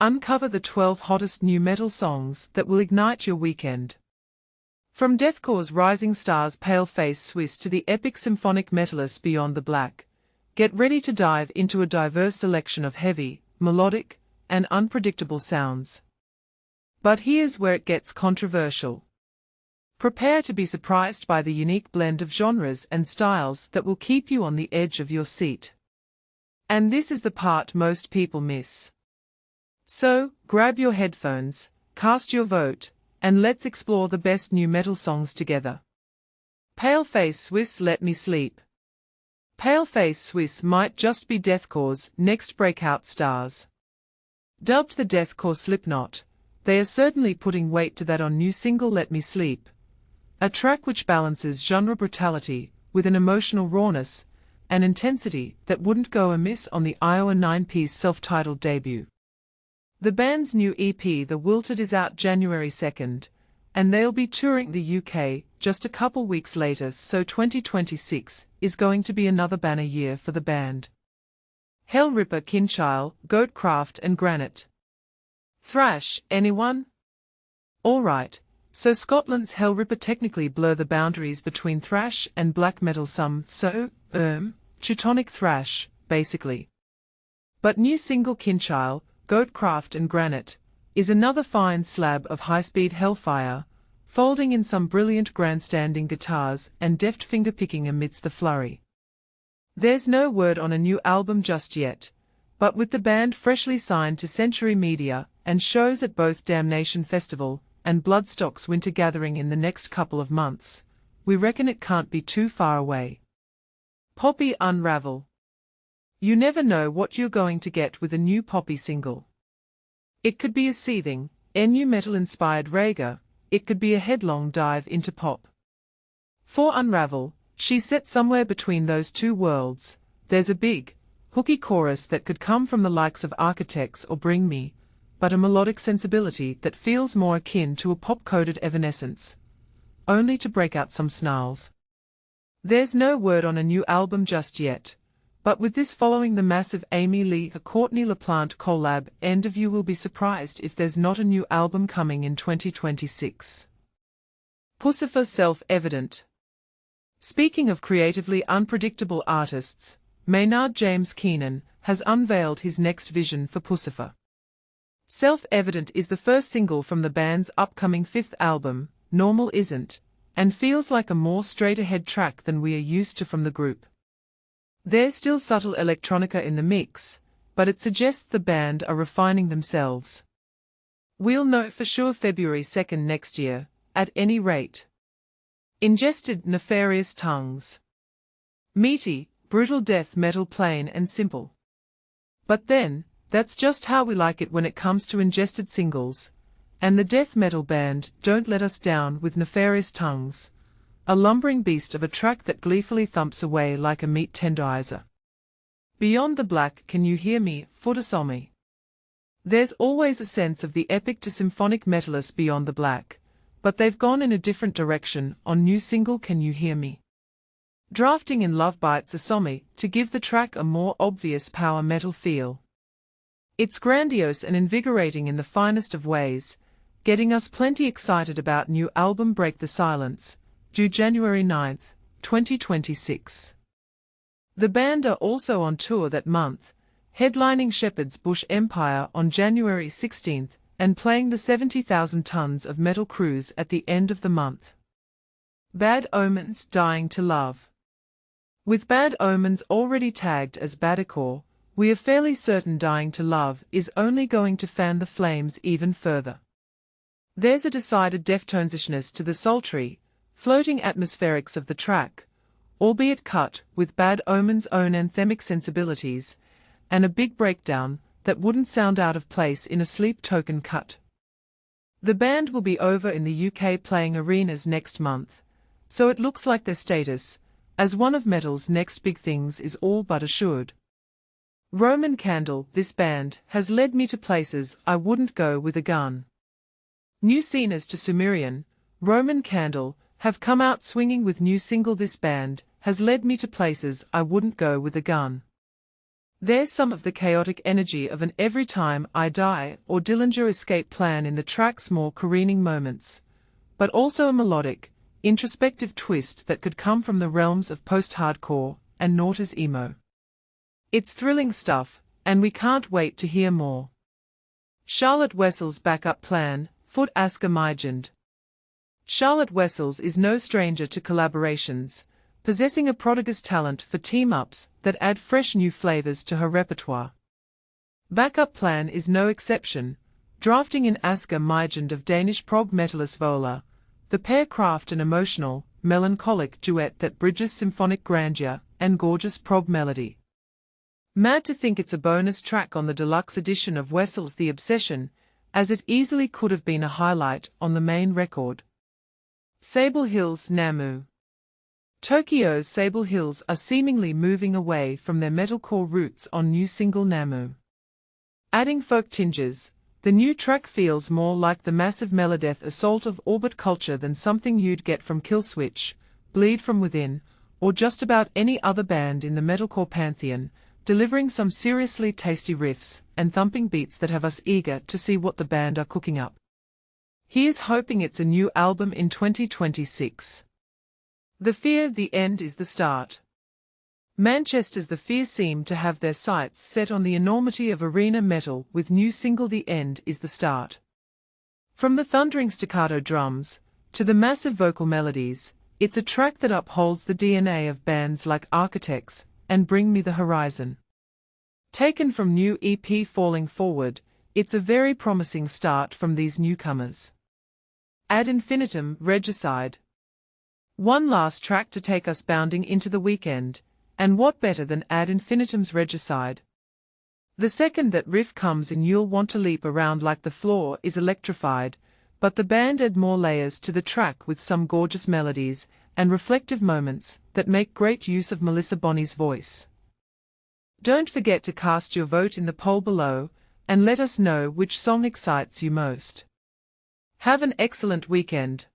Uncover the 12 hottest new metal songs that will ignite your weekend. From deathcore's rising stars Paleface Swiss to the epic symphonic metalists beyond the black, get ready to dive into a diverse selection of heavy, melodic, and unpredictable sounds. But here's where it gets controversial. Prepare to be surprised by the unique blend of genres and styles that will keep you on the edge of your seat. And this is the part most people miss. So, grab your headphones, cast your vote, and let's explore the best new metal songs together. Paleface Swiss Let Me Sleep. Paleface Swiss might just be deathcore's next breakout stars. Dubbed the deathcore Slipknot, they are certainly putting weight to that on new single Let Me Sleep, a track which balances genre brutality with an emotional rawness and intensity that wouldn't go amiss on the Iowa 9-piece self-titled debut. The band's new EP The Wilted is out January 2nd, and they'll be touring the UK just a couple weeks later, so 2026 is going to be another banner year for the band. Hellripper, Kinchyle, Goatkraft and Granite. Thrash, anyone? Alright, so Scotland's Hellripper technically blur the boundaries between thrash and black metal, Teutonic thrash, basically. But new single Kinchyle, Goatkraft and Granite is another fine slab of high-speed hellfire, folding in some brilliant grandstanding guitars and deft fingerpicking amidst the flurry. There's no word on a new album just yet, but with the band freshly signed to Century Media and shows at both Damnation Festival and Bloodstock's Winter Gathering in the next couple of months, we reckon it can't be too far away. Poppy Unravel. You never know what you're going to get with a new Poppy single. It could be a seething, nu metal-inspired rager, it could be a headlong dive into pop. For Unravel, she's set somewhere between those two worlds. There's a big, hooky chorus that could come from the likes of Architects or Bring Me, but a melodic sensibility that feels more akin to a pop-coded evanescence, only to break out some snarls. There's no word on a new album just yet, but with this following the massive Amy Lee-Courtney LaPlante collab, end of you will be surprised if there's not a new album coming in 2026. Puscifer Self-Evident. Speaking of creatively unpredictable artists, Maynard James Keenan has unveiled his next vision for Puscifer. Self-Evident is the first single from the band's upcoming fifth album, Normal Isn't, and feels like a more straight-ahead track than we are used to from the group. There's still subtle electronica in the mix, but it suggests the band are refining themselves. We'll know for sure February 2nd next year, at any rate. Ingested, Nefarious Tongues. Meaty, brutal death metal, plain and simple. But then, that's just how we like it when it comes to Ingested singles, and the death metal band don't let us down with Nefarious Tongues, a lumbering beast of a track that gleefully thumps away like a meat tenderizer. Beyond the black, Can You Hear Me, for Asami. There's always a sense of the epic to symphonic metalist Beyond the Black, but they've gone in a different direction on new single Can You Hear Me. Drafting in Love Bites Asami to give the track a more obvious power metal feel. It's grandiose and invigorating in the finest of ways, getting us plenty excited about new album Break the Silence, due January 9th, 2026. The band are also on tour that month, headlining Shepherd's Bush Empire on January 16th and playing the 70,000 Tons of Metal Cruise at the end of the month. Bad Omens, Dying to Love. With Bad Omens already tagged as Badacore, we are fairly certain Dying to Love is only going to fan the flames even further. There's a decided Deftones-ishness to the sultry, floating atmospherics of the track, albeit cut with Bad Omen's own anthemic sensibilities, and a big breakdown that wouldn't sound out of place in a Sleep Token cut. The band will be over in the UK playing arenas next month, so it looks like their status as one of metal's next big things is all but assured. Roman Candle, this band has led me to places I wouldn't go with a gun. New sceners to Sumerian, Roman Candle have come out swinging with new single This band has led me to places I wouldn't go with a gun. There's some of the chaotic energy of an Every Time I Die or Dillinger Escape Plan in the track's more careening moments, but also a melodic, introspective twist that could come from the realms of post-hardcore and Naughter's emo. It's thrilling stuff, and we can't wait to hear more. Charlotte Wessels' backup plan, Foot Asger Mygind. Charlotte Wessels is no stranger to collaborations, possessing a prodigious talent for team-ups that add fresh new flavors to her repertoire. Backup Plan is no exception, drafting in Asger Mygind of Danish prog metalist Vola. The pair craft an emotional, melancholic duet that bridges symphonic grandeur and gorgeous prog melody. Mad to think it's a bonus track on the deluxe edition of Wessels' The Obsession, as it easily could have been a highlight on the main record. Sable Hills Namu. Tokyo's Sable Hills are seemingly moving away from their metalcore roots on new single Namu. Adding folk tinges, the new track feels more like the massive melodeath assault of orbit culture than something you'd get from Killswitch, Bleed From Within, or just about any other band in the metalcore pantheon, delivering some seriously tasty riffs and thumping beats that have us eager to see what the band are cooking up. Here's hoping it's a new album in 2026. The Fear The End Is The Start. Manchester's The Fear seem to have their sights set on the enormity of arena metal with new single The End Is The Start. From the thundering staccato drums to the massive vocal melodies, it's a track that upholds the DNA of bands like Architects and Bring Me the Horizon. Taken from new EP Falling Forward, it's a very promising start from these newcomers. Ad Infinitum Regicide. One last track to take us bounding into the weekend, and what better than Ad Infinitum's Regicide? The second that riff comes in you'll want to leap around like the floor is electrified, but the band add more layers to the track with some gorgeous melodies and reflective moments that make great use of Melissa Bonney's voice. Don't forget to cast your vote in the poll below, and let us know which song excites you most. Have an excellent weekend.